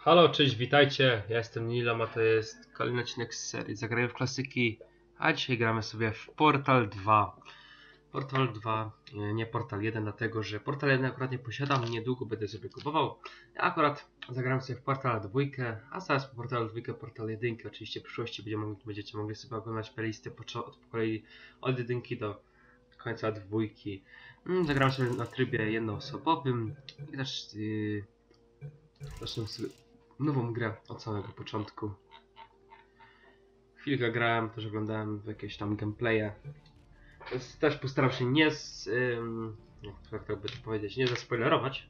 Halo, cześć, witajcie, ja jestem Nilom, a to jest kolejny odcinek z serii Zagrajmy w klasyki, a dzisiaj gramy sobie w Portal 2. Portal 2, nie Portal 1, dlatego że Portal 1 akurat nie posiadam, niedługo będę sobie kupował. Ja akurat zagrałem sobie w Portal 2, a zaraz po Portal 2, Portal 1, oczywiście w przyszłości będziecie mogli sobie oglądać playlisty po kolei od 1 do końca 2. Zagrałem sobie na trybie jednoosobowym i też zacznę sobie nową grę od samego początku. Chwilkę grałem, też oglądałem jakieś tam gameplaye. Też postaram się jak to by to powiedzieć, nie zaspoilerować,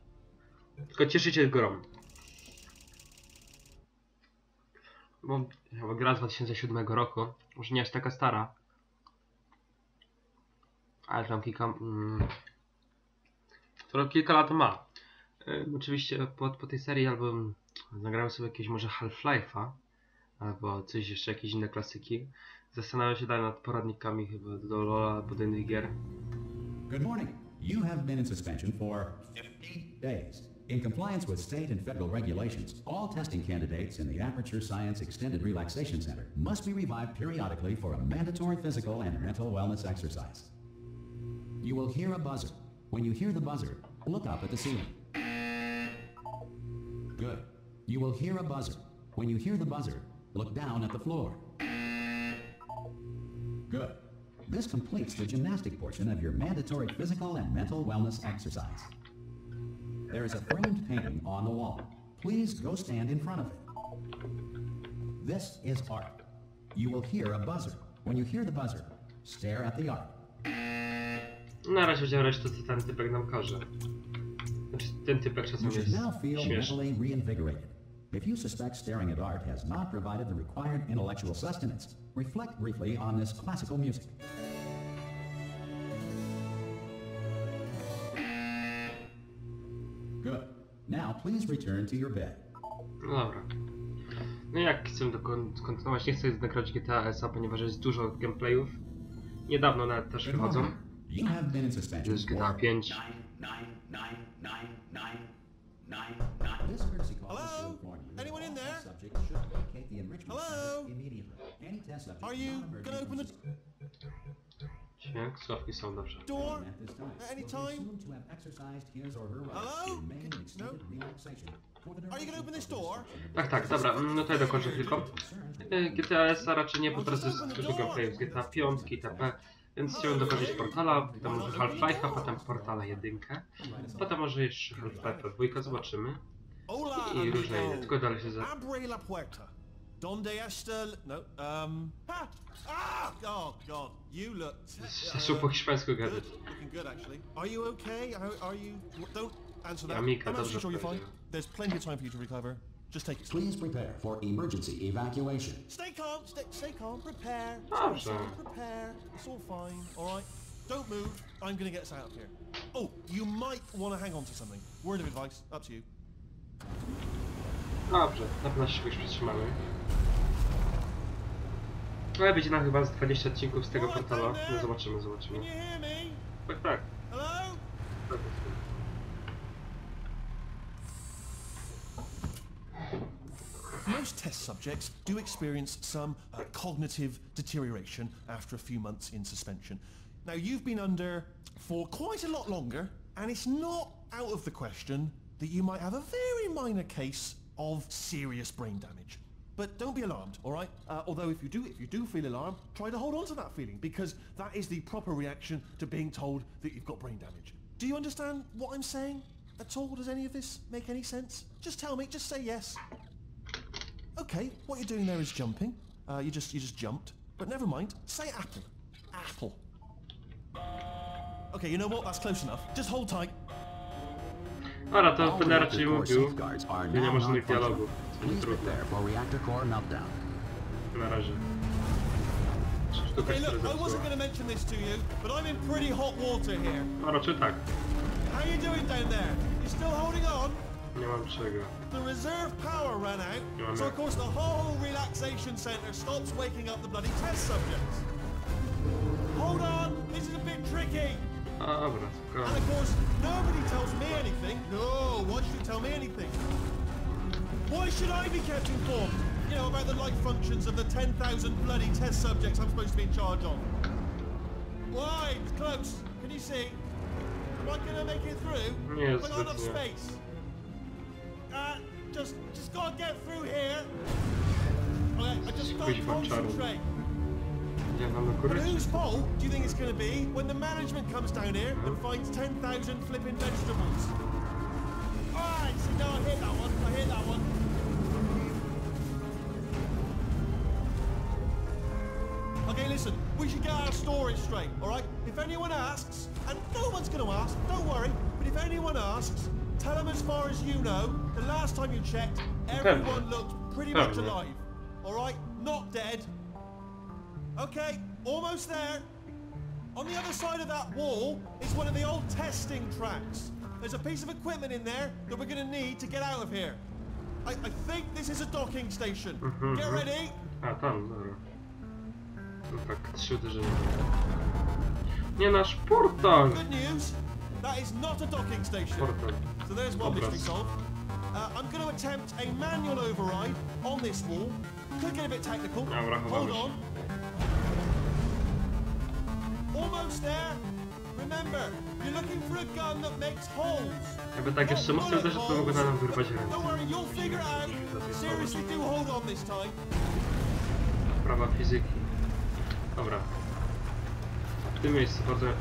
tylko cieszyć się grą. Bo gra z 2007 roku, może nie aż taka stara, ale tam kilka lat ma. Oczywiście po tej serii albo nagrałem sobie jakieś może Half-Life'a, albo coś jeszcze, jakieś inne klasyki. Zastanawiam się dalej nad poradnikami chyba do LoL'a albo do innych gier. Good morning. You have been in suspension for 50 days. In compliance with state and federal regulations, all testing candidates in the Aperture Science Extended Relaxation Center must be revived periodically for a mandatory physical and mental wellness exercise. You will hear a buzzer. When you hear the buzzer, look up at the ceiling. Good. You will hear a buzzer. When you hear the buzzer, look down at the floor. Good. This completes the gymnastic portion of your mandatory physical and mental wellness exercise. There is a framed painting on the wall. Please go stand in front of it. This is art. You will hear a buzzer. When you hear the buzzer, stare at the art. Na razie będziemy grać to, co ten typek nam każe. Znaczy, ten typek czasem jest śmieszny. If you suspect staring at art has not provided the required intellectual sustenance, reflect briefly on this classical music. Good. Now please return to your bed. No dobra. No jak chcę kontynuować, nie chcę nagrać GTA S-a, ponieważ jest dużo gameplayów. Niedawno nawet też wychodzą. To jest GTA 5. Hello? Anyone in there? Hello? Are you gonna open the Dźwięk, sławki są dobrze. door at any time? Hello? No? Are you gonna open this door? Tak, dobra, no to ja dokończę tylko. GTA S-a raczej nie, bo teraz jest dużo gameplayów z GTA 5 itp. Więc chciałem dokończyć Portala, potem może Half-Life'a, potem Portala 1, potem może jeszcze Half-Life'a 2, zobaczymy. I różne inne, tylko dalej się zaczął po hiszpańsku gadać. Amika, dobrze powiedział. Just take it. Please prepare for emergency evacuation. Stay calm, prepare. Dobrze. Prepare. It's all fine, alright? Don't move, I'm gonna get us out of here. Oh, you might want to hang on to something. Word of advice, up to you. Dobrze, na pewno się już przytrzymamy. Ale będzie nam chyba z 20 odcinków z tego portala. No zobaczymy. Tak. Hello? Most test subjects do experience some cognitive deterioration after a few months in suspension. Now, you've been under for quite a lot longer, and it's not out of the question that you might have a very minor case of serious brain damage. But don't be alarmed, all right? Although if you do feel alarmed, try to hold on to that feeling, because that is the proper reaction to being told that you've got brain damage. Do you understand what I'm saying at all? Does any of this make any sense? Just tell me, just say yes. Okay, what you're doing there is jumping. You just jumped. But never mind. Say apple. Apple. Okay, you know what? That's close enough. Just hold tight. Dobra, to będę raczej mówił. Nie ma żadnych dialogów. Na razie. Okay, look, I wasn't going to mention this to you, but I'm in pretty hot water here. No raczej tak. How you doing down there? You still holding on? Nie mam czego. The reserve power ran out, so of course the whole relaxation center stops waking up the bloody test subjects. Hold on, this is a bit tricky. Dobra, And of course, nobody tells me anything. No, why should you tell me anything? Why should I be kept informed? You know, about the life functions of the 10,000 bloody test subjects I'm supposed to be in charge of. Why? It's close. Can you see? Am I gonna make it through? Yes, I've got enough space. Just gotta get through here. Okay, I just gotta concentrate. But whose fault do you think it's gonna be when the management comes down here and finds 10,000 flipping vegetables? Alright, see now I hit that one. I hit that one. Okay, listen, we should get our story straight, alright? If anyone asks, and no one's gonna ask, don't worry, but if anyone asks, tell them as far as you know, the last time you checked, everyone looked pretty much alive. Alright? Not dead. Okay, almost there. On the other side of that wall is one of the old testing tracks. There's a piece of equipment in there that we're gonna need to get out of here. I think this is a docking station. Get ready. A, tam, dobra. No tak, 3 uderzenia. Nie nasz portal! Good news. That is not a docking station. Portal. So there's one mystery solved. I'm going to attempt a manual override on this wall. Could get a bit technical. Hold on. Almost there. Remember, you're looking for a gun that makes holes. Jakby tak jeszcze mocno uderzyć, to mogę nam wyrwać ręce. Don't worry, you'll figure it out. Seriously, do hold on this time. Prawa fizyki. Dobra. W tym miejscu bardzo... O,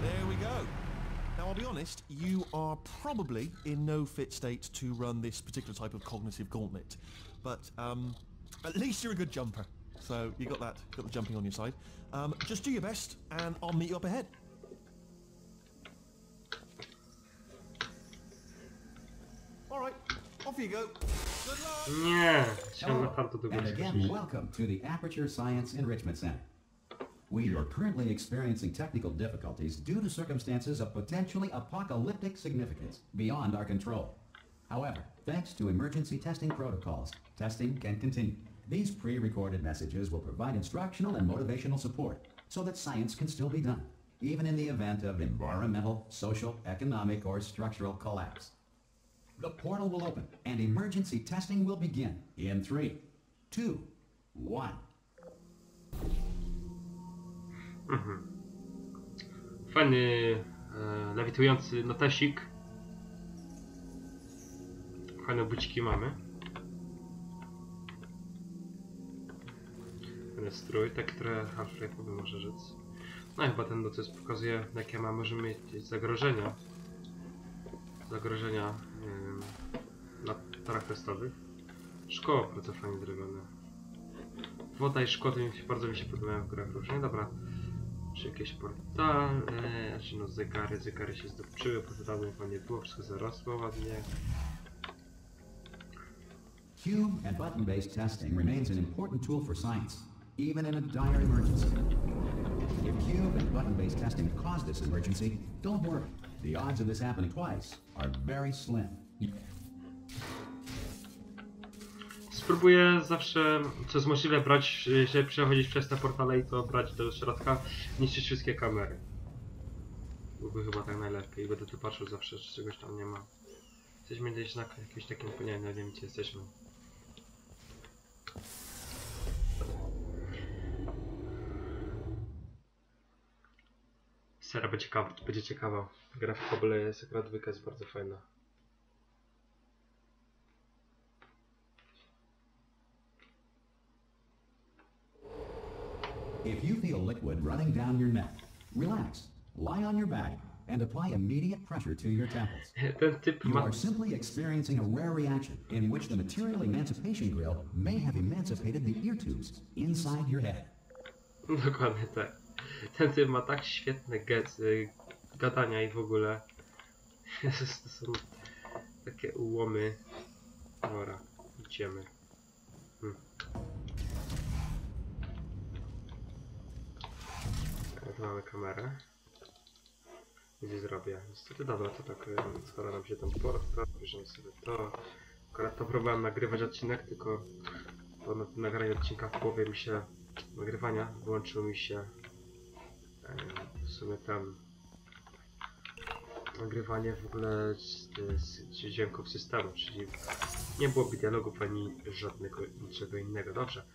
there we go. Now I'll be honest, you are probably in no fit state to run this particular type of cognitive gauntlet. But at least you're a good jumper. So you got the jumping on your side. Just do your best and I'll meet you up ahead. Alright, off you go. Good luck. Nie, chciałem naprawdę do góry. And again, welcome to the Aperture Science Enrichment Center. We are currently experiencing technical difficulties due to circumstances of potentially apocalyptic significance beyond our control. However, thanks to emergency testing protocols, testing can continue. These pre-recorded messages will provide instructional and motivational support so that science can still be done, even in the event of environmental, social, economic, or structural collapse. The portal will open and emergency testing will begin in 3, 2, 1. Fajny, lewitujący notesik. Fajne buciki mamy. Fajny strój, tak trochę half-life'owy może rzec. No i chyba ten notes pokazuje, jakie możemy mieć zagrożenia. Na torach testowych. Szkło bardzo fajnie zrobione. Woda i szkło to bardzo mi się podobają w grach różnych. Dobra. Czy jakieś portale, no zegary się zdobczyły, portale chyba nie było, wszystko zarosło ładnie. Cube and button-based testing remains an important tool for science, even in a dire emergency. If cube and button-based testing caused this emergency, don't worry. The odds of this happening twice are very slim. Spróbuję zawsze, co jest możliwe, brać, żeby przechodzić przez te portale i to brać do środka, niszczyć wszystkie kamery. Byłby chyba tak najlepiej i będę tu patrzył zawsze, czy czegoś tam nie ma. Jesteśmy gdzieś na jakimś takim, nie wiem gdzie jesteśmy. Seria będzie ciekawa. Grafika w ogóle jest, akurat dwójka jest bardzo fajna. If you feel liquid running down your neck, relax, lie on your back, and apply immediate pressure to your temples. You are simply experiencing a rare reaction in which the material emancipation grill may have emancipated the ear tubes inside your head. Dokładnie tak. Ten typ ma tak świetne gadania i w ogóle. To są takie ułomy. Dobra, idziemy. Mamy kamerę. Gdzie zrobię? Niestety dobra, to tak skoro nam się ten portal, bierzemy sobie to. Akurat to próbowałem nagrywać odcinek, tylko po nagraniu odcinka w połowie mi się nagrywania wyłączyło mi się w sumie tam nagrywanie w ogóle z dźwięków systemu, czyli Nie byłoby dialogów ani żadnego niczego innego. Dobrze.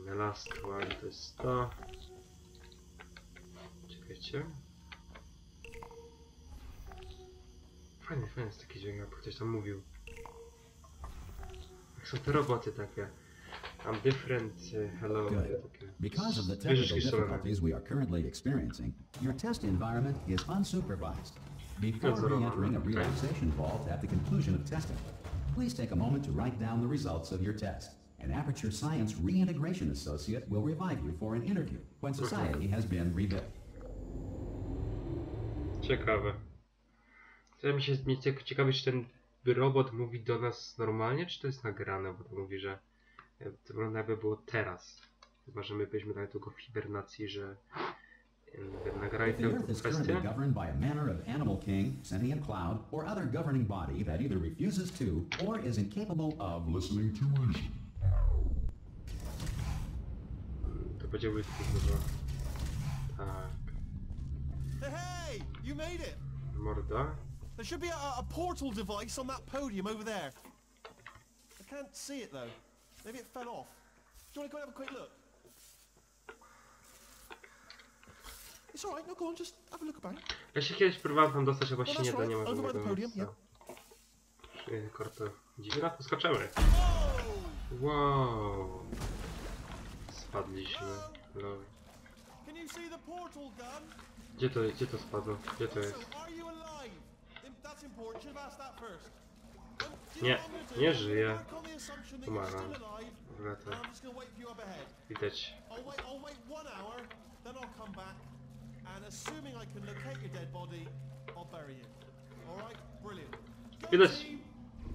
Last one to jest to. Czekajcie. Fajny jest taki dźwięk, jakby ktoś tam mówił. Jak są te roboty takie. I'm different, hello. Because of the technical difficulties we are currently experiencing, your test environment is unsupervised. Before re-entering a relaxation vault at the conclusion of testing, please take a moment to write down the results of your test. An Aperture Science Reintegration Associate will revive you for an interview when society has been rebuilt. Ciekawe. Chciałem się ciekawy, czy ten robot mówi do nas normalnie, czy to jest nagrane, bo to mówi, że to wygląda jakby było teraz. Chyba, że my byliśmy tak długo w hibernacji, że nagrali tę kwestię. If the Earth is currently governed by a manner of animal king, sentient cloud, or other governing body that either refuses to or is incapable of listening to reason. To będzie łyski chyba. Tak. Hey, you made it! Morda. There should be a portal device on that podium over there. I can't see it though. Maybe it fell off. Do you want to go and have a quick look? It's alright, no go on, just have a look about. Ja się kiedyś próbowałem tam dostać, a właśnie nie, to nie ma Over by the żadnego podium, miejsca. yeah. Korto. Dziwna, poskoczymy. Wow. Spadliśmy. Lol. Can you see the portal gun? Gdzie to spadło? Gdzie to jest? Also, are you alive? That's important. Should have asked that first. Nie żyje. Umarłam. W ogóle to widać. I'll wait 1 hour, then I'll come back, and assuming I can locate your dead body, I'll bury you. All right, brilliant. Widać.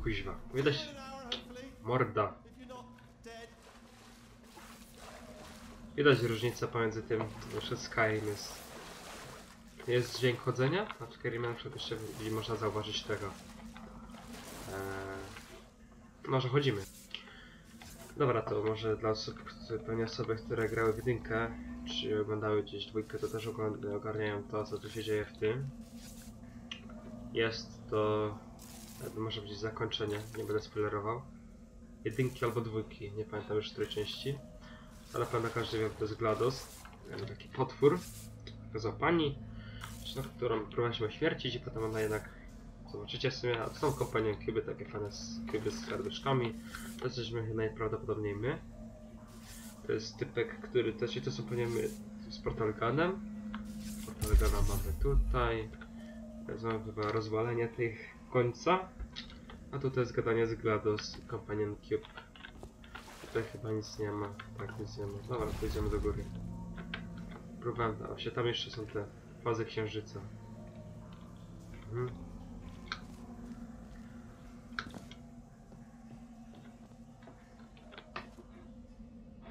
Kuźwa. Widać. Morda. Widać różnicę pomiędzy tym, że Skyrim jest dźwięk chodzenia, a w Skyrimie na przykład jeszcze można zauważyć tego. No, że chodzimy. Dobra, to może dla osób, pewnie osoby, które grały w jedynkę, czy oglądały gdzieś dwójkę, to też ogarniają to, co tu się dzieje w tym. Jest to, może być zakończenie, nie będę spoilerował. Jedynki albo dwójki, nie pamiętam już której części. Ale pewno każdy wie, to jest GLaDOS, taki potwór, za pani, którą próbowaliśmy ośmiercić i potem ona jednak, zobaczycie w sumie, to są kompanion kuby, takie fajne kuby z serduszkami, to jesteśmy najprawdopodobniej my. To jest typek, który też, to są pewnie my z portalganem. Portalgana mamy tutaj, mamy chyba rozwalenie tych końca, a tutaj jest gadanie z GLaDOS i kompanion cube. Tutaj chyba nic nie ma. Tak, nic nie ma. Dobra, pójdziemy do góry. Próbowałem, właśnie tam jeszcze są te fazy księżyca.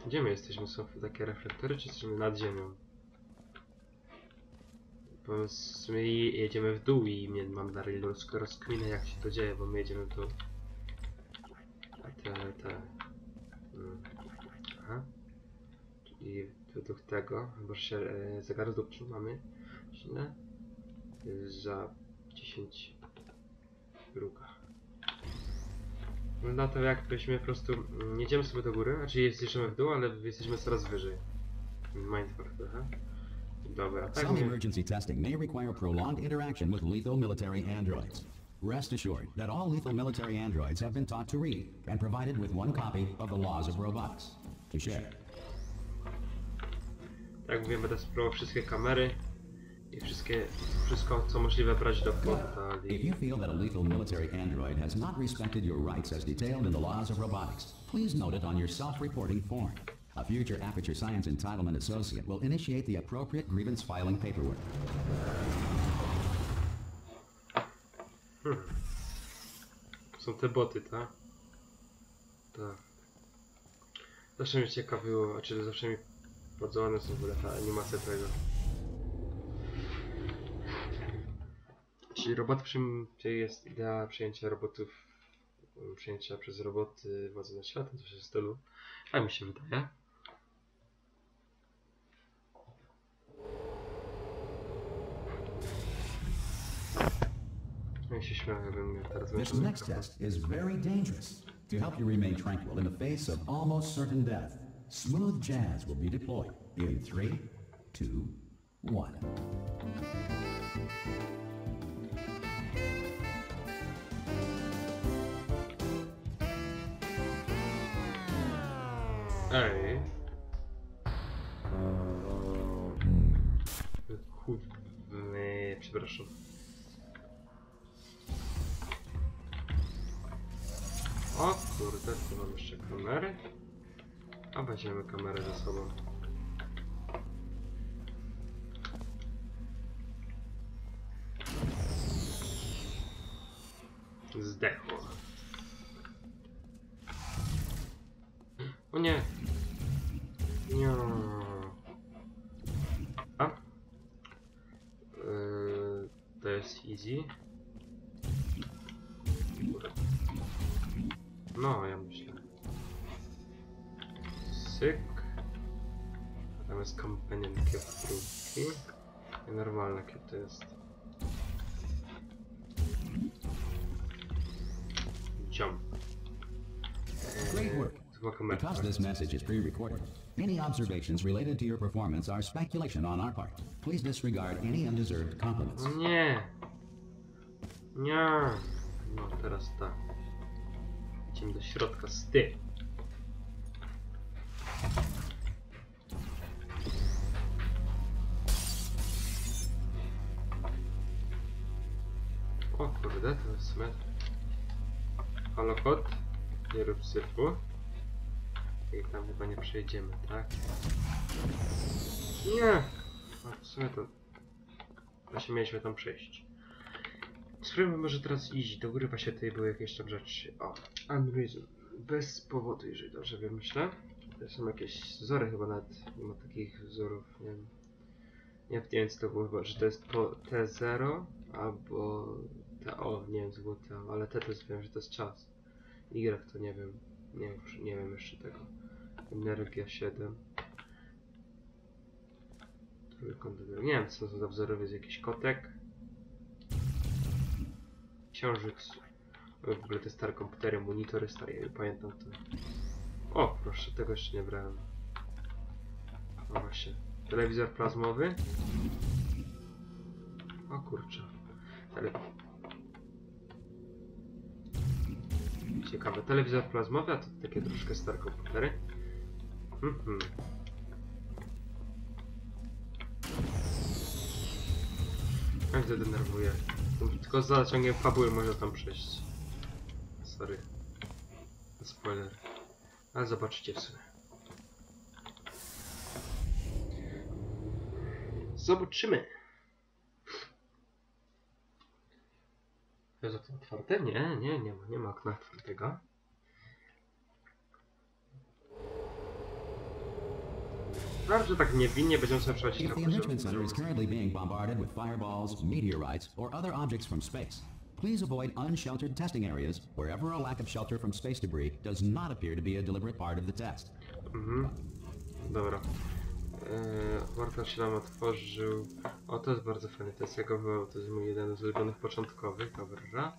Gdzie my jesteśmy? Są takie reflektory, czy jesteśmy nad ziemią? Bo w sumie jedziemy w dół i nie mam dalej rozkminę, jak się to dzieje, bo my jedziemy w dół. Aha. Czyli według tego, chyba że się zegar dupczy mamy źle, za 10 druga. No to jakbyśmy po prostu nie idziemy sobie do góry, znaczy jesteśmy w dół, ale jesteśmy coraz wyżej. Mindfuck trochę. Dobra, tak. Some emergency testing may require prolonged interaction with lethal military androids. Rest assured that all lethal military androids have been taught to read and provided with one copy of the laws of robotics to share. Tak mówię, będę spróbował wszystkie kamery i wszystko co możliwe brać do portali. If you feel that a lethal military android has not respected your rights as detailed in the laws of robotics, please note it on your self-reporting form. A future Aperture Science Entitlement Associate will initiate the appropriate grievance filing paperwork. Są te boty, tak? Tak. Zawsze mnie ciekawiło, znaczy zawsze mi podobne są w ogóle ta animacja tego. Jeśli robot jest idea przejęcia robotów, przejęcia przez roboty władzy nad światem, coś w stylu. Tak mi się wydaje. Ja się śmiałem, jakbym miał teraz This next test is very dangerous. To help you remain tranquil in the face of almost certain death, smooth jazz will be deployed in 3, 2, 1. Ej. Przepraszam. O kurde, tu mam jeszcze kamery. A weźmiemy kamerę ze sobą. Zdechło. O nie. Nie. A? To jest easy. No, ja myślę. Syk. A tam jest companion kiew drugi. I normalne kiew to jest. Jump. Great work. Because this message is pre-recorded, any observations related to your performance are speculation on our part. Please disregard any undeserved compliments. Nie. Nie. No teraz tak. Idziemy do środka z ty. O kurde, to jest smet. Halo kot, nie rób syfu. I tam chyba nie przejdziemy, tak? Nie! A w sumie to... Właśnie mieliśmy tam przejść. Spróbujmy może teraz iść. Do góry właśnie tutaj były jakieś tam rzeczy. O, unreason. Bez powodu, jeżeli dobrze wiem, myślę. To są jakieś wzory chyba nawet. Nie ma takich wzorów, nie wiem. Nie wiem co to było chyba, że to jest T0 albo TO, nie wiem co było TO, ale T to jest, wiem, że to jest czas. Y to nie wiem. Nie wiem jeszcze tego. Energia 7. Nie wiem co to za wzorowy, jest jakiś kotek. Książyk. W ogóle te stare komputery, monitory stare, ja pamiętam to. O, proszę, tego jeszcze nie brałem. O właśnie. Telewizor plazmowy. O kurczę. Ciekawe, telewizor plazmowy, a to takie troszkę stare komputery. Jak się denerwuje. Tylko za zaciągiem fabuły można tam przejść. Sorry. Spoiler. Ale zobaczycie w sumie. Zobaczymy. Jest okno otwarte? Nie ma okna otwartego. Dobrze, tak niewinnie będziemy sobie przechodzić If the enrichment center is currently being bombarded with fireballs, meteorites, or other objects from space, please avoid unsheltered testing areas wherever a lack of shelter from space debris does not appear to be a deliberate part of the test. Dobra. Portal się nam otworzył. O, to jest bardzo fajny test. Ja go wywołał, to jest mój jeden z ulubionych początkowych. Dobra.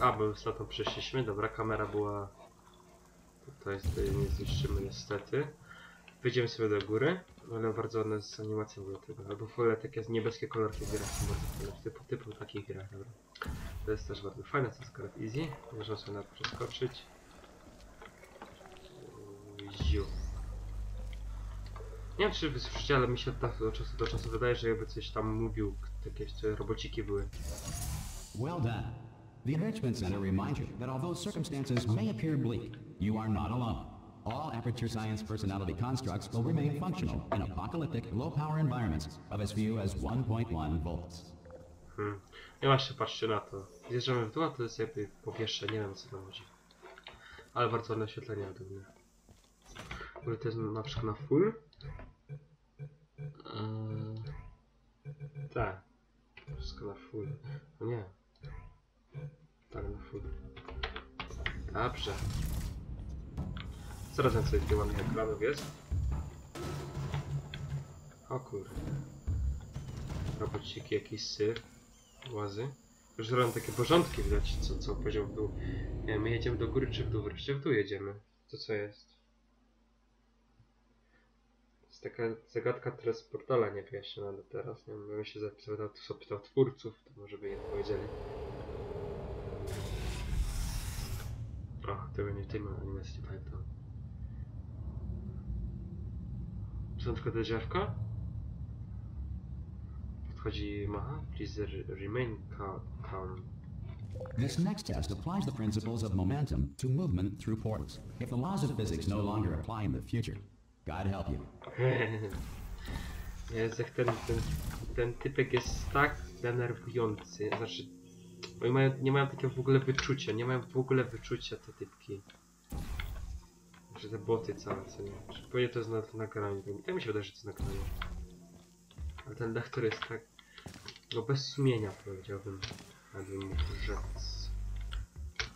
A, bo już na to przeszliśmy. Dobra, kamera była... Tutaj nie zniszczymy niestety. Wyjdziemy sobie do góry, ale bardzo ładne z animacją było tego. Albo w ogóle takie niebieskie kolorki w grach są bardzo fajne. Typu takich grach, dobra. To jest też bardzo fajne, to jest akurat easy. Można sobie na to przeskoczyć. Ziu. Nie wiem czy wysłyszycie, ale mi się od czasu do czasu wydaje, że jakby coś tam mówił, jakieś robociki były. Well done. The Enrichment Center reminds you that although circumstances may appear bleak, you are not alone. All Aperture Science personality constructs will remain functional in apocalyptic, low-power environments of as few as 1.1 volts. Nie właśnie, patrzcie na to. Zjeżdżamy w dół, a to jest jakby powietrze, nie wiem co tam chodzi. Ale bardzo ładne oświetlenie według mnie. To jest na przykład na full. Tak. Wszystko na full. No nie. Tak, na full. Dobrze. Coraz więcej tych ładnych ekranów jest. O kurde. Robociki, jakiś syf. Łazy. Już zrobią takie porządki, widać co poziom w dół. Nie, my jedziemy do góry czy w dół? Wreszcie w dół jedziemy. To co jest? To jest taka zagadka, która z portala nie wyjaśniona do teraz. Nie wiem, bym się zapytał twórców, to może by nie powiedzieli. O, tego nie w tym animacji pamiętam. Są tylko te drzewka? Podchodzi macha. Please remain calm. This next test applies the principles of momentum to movement through portals. If the laws of physics no longer apply in the future, God help you. Jest jak ten typek jest tak denerwujący. Znaczy, oni nie mają takiego w ogóle wyczucia. Nie mają w ogóle wyczucia te typki. Że te boty całe, co nie. Pewnie to jest na nagraniu. Tak mi się wydaje, że to jest nagranie. Ale ten lektor jest tak... No bez sumienia, powiedziałbym. Jakbym mógł rzec.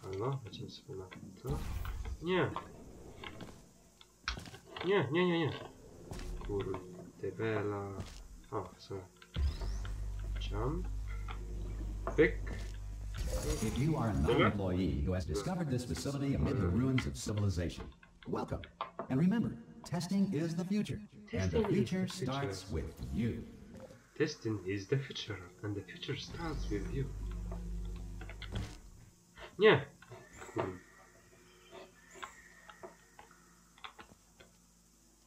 Halo? Lecimy sobie na to. Nie! Nie. Kurde, bela. O, co? Jump. Pyk. If you are a non-employee who has discovered this facility amid the ruins of civilization, welcome. And remember, testing is the future. And the future starts with you. Testing is the future, and the future starts with you. Nie! Kurde.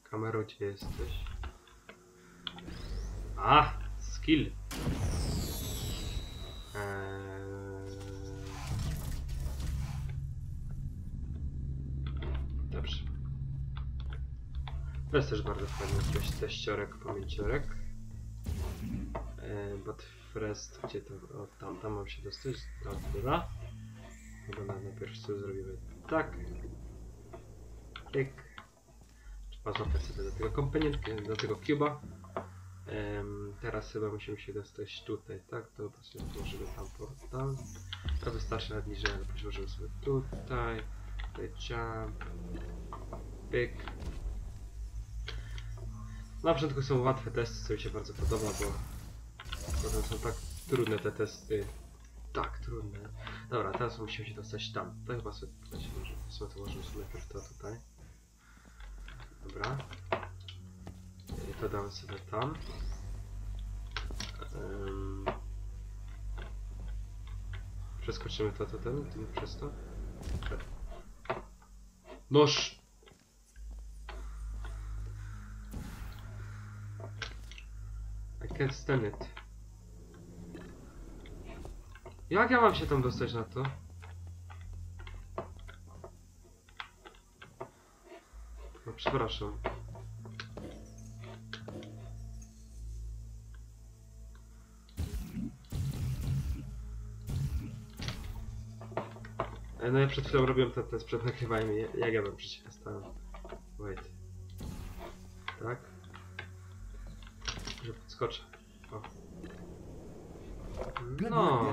Kamero, gdzie jesteś? A! Skill! Dobrze. To jest też bardzo fajny jakiś teściorek, pamięciorek. But first, gdzie to? O, tam mam się dostać. Dobra. Chyba najpierw co zrobimy tak. Tyk. Trzeba złapać sobie do tego komponentki, do tego cube'a. Teraz chyba musimy się dostać tutaj, tak? To sobie położymy tam portal. To wystarczy nawet niżej, ale położymy sobie tutaj. Tutaj jump. Pyk. Na początku są łatwe testy, co mi się bardzo podoba, bo potem są tak trudne te testy. Tak, trudne. Dobra, teraz musimy się dostać tam. To chyba sobie to możemy sobie najpierw to tutaj. Dobra. I to damy sobie tam. Przeskoczymy to przez to. Noż! I can't stand it. Jak ja mam się tam dostać na to? No przepraszam. No ja przed chwilą robiłem ten test przed nagrywaniem. Jak ja bym przecież stałem? Wait. Tak? Że podskoczę. O. No.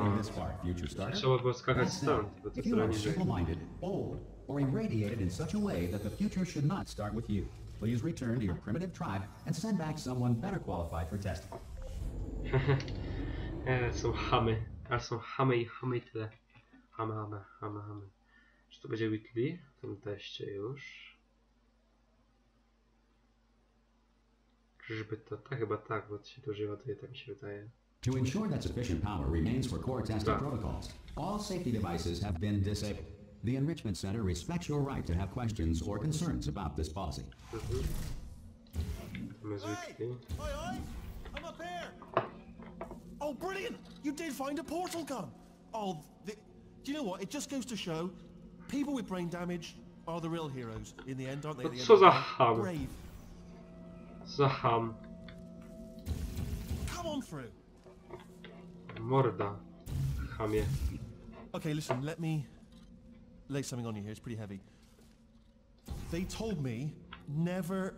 Trzeba było skakać stąd, bo to If you are simple-minded, bold, or irradiated in such a way that the future should not start with you, please return to your primitive tribe and send back someone better qualified for testing. Są chamy. Ale są chamy i chamy tyle. Chamy. Czy to będzie weekly? W tym teście już. Czyżby to? Tak, chyba tak, bo to się używa, to tak mi się wydaje. To ensure that sufficient power remains for core testing protocols, all safety devices have been disabled. The Enrichment Center respects your right to have questions or concerns about this policy. Aye, I'm up here. Oh, brilliant! You did find a portal gun. Oh, do you know what? It just goes to show, people with brain damage are the real heroes in the end, aren't they? Co za ham? Brave. Za ham. Come on through. Morda. Chamie. Okay, listen, let me lay something on you here. It's pretty heavy. They told me never,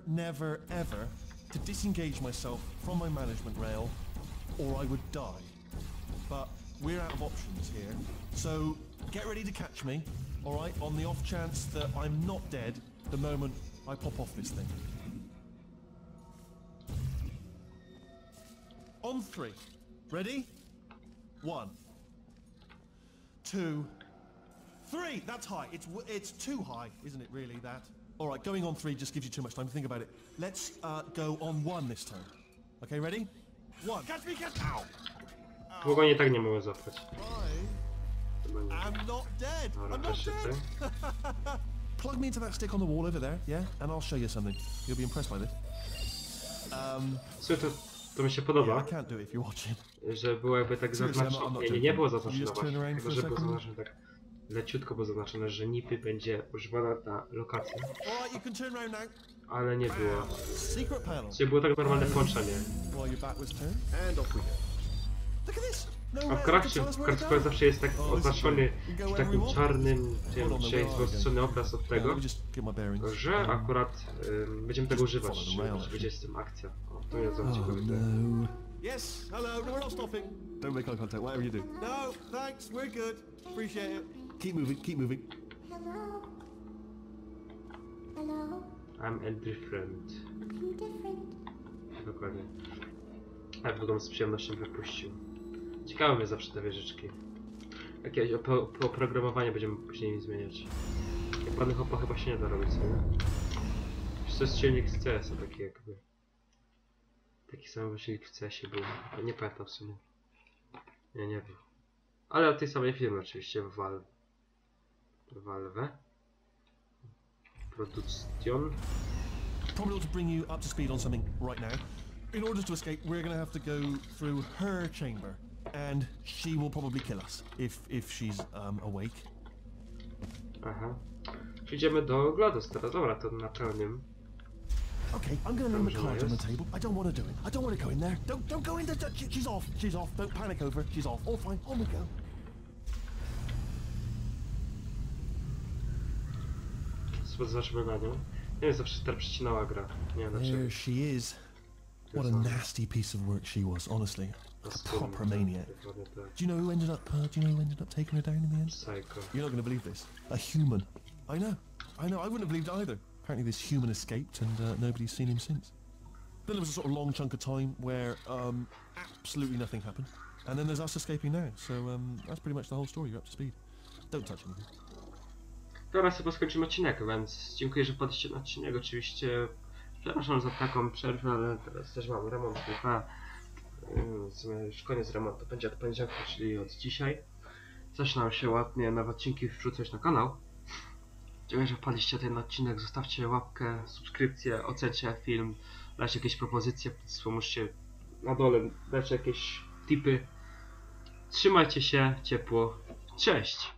ever to disengage myself from my management rail, or I would die. But we're out of options here, so get ready to catch me, alright, on the off chance that I'm not dead the moment I pop off this thing. On 3. Ready? 1, 2, 3. That's high. It's too high, isn't it? Really, that. All right, going on 3 just gives you too much time to think about it. Let's go on 1 this time. Okay, ready? 1. Catch me! Ow! Długo nie tak nie mogę złapać. I'm not dead. Dobra, I'm not proszę dead. Plug me into that stick on the wall over there, yeah, and I'll show you something. You'll be impressed by this. Słuchaj, to mi się Yeah, podoba, I can't do it if you're watching. że było jakby tak zaznaczone, nie było zaznaczone właśnie, turn around tylko for a że było second? zaznaczone tak leciutko było zaznaczone, że NIP-y będzie używana ta lokacja, Alright, you can turn around now. ale nie było. Secret panel. Czyli było tak normalne połączenie. While your back was turned, and off we go. Look at this. A w Nowhere karcie, to tell us w where to kartce go. zawsze jest tak oznaczony takim czarnym, Hold on, czy jest wyostrzony obraz od Let tego, me just get my bearings. że akurat będziemy tego używać, follow the rail, że będzie z tym akcja. O, to mnie zobaczy. No. Yes, hello, no, we're not stopping. Don't make eye contact, whatever you do. No, thanks, we're good. Appreciate it. Keep moving, keep moving. Hello? Hello? I'm indifferent. I'm different. Dokładnie. Tak, bym z przyjemnością wypuścił. Ciekawe mnie zawsze te wieżyczki. Jakieś oprogramowanie będziemy później zmieniać. Jak ładnych opa chyba się nie da robić sobie. To jest silnik z CS-a taki jakby. Taki sam silnik w CS-ie był, ale nie pamiętam w sumie. Nie wiem. Ale od tej samej firmy oczywiście, Valve. Production. Probably ought to bring you up to speed on something right now. In order to escape, we're going to have to go through her chamber, and she will probably kill us if she's awake. Aha. Idziemy do GLODOS teraz, dobra, to na pełnym. Okay, I'm going to leave my cards on the table. I don't want to do it. I don't want to go in there. Don't go in there. She's off. She's off. Don't panic over her. She's off. All fine. On we go. Zobaczymy na nią. Nie wiem, zawsze teraz przecinała gra. Nie wiem dlaczego. There she is. What a nasty piece of work she was, honestly. A proper maniac. Do you know who ended up? Taking her down in the end? Psycho. You're not going to believe this. A human. I know. I wouldn't have believed it either. Apparently this human escaped and nobody's seen him since. Then there was a sort of long chunk of time where absolutely nothing happened. And then there's us escaping now. So that's pretty much the whole story. You're up to speed. Don't touch anything. Teraz chyba skończymy odcinek, więc dziękuję, że podjęliście na odcinek. Oczywiście przepraszam za taką przerwę, ale teraz też mam remont kilka. Już koniec remontu będzie od poniedziałku, czyli od dzisiaj. Zaczynam się ładnie nowe odcinki wrzucać na kanał. Dziękuję, że wpadliście ten odcinek. Zostawcie łapkę, subskrypcję, ocencie film, dajcie jakieś propozycje, pomóżcie na dole, dajcie jakieś tipy. Trzymajcie się ciepło. Cześć!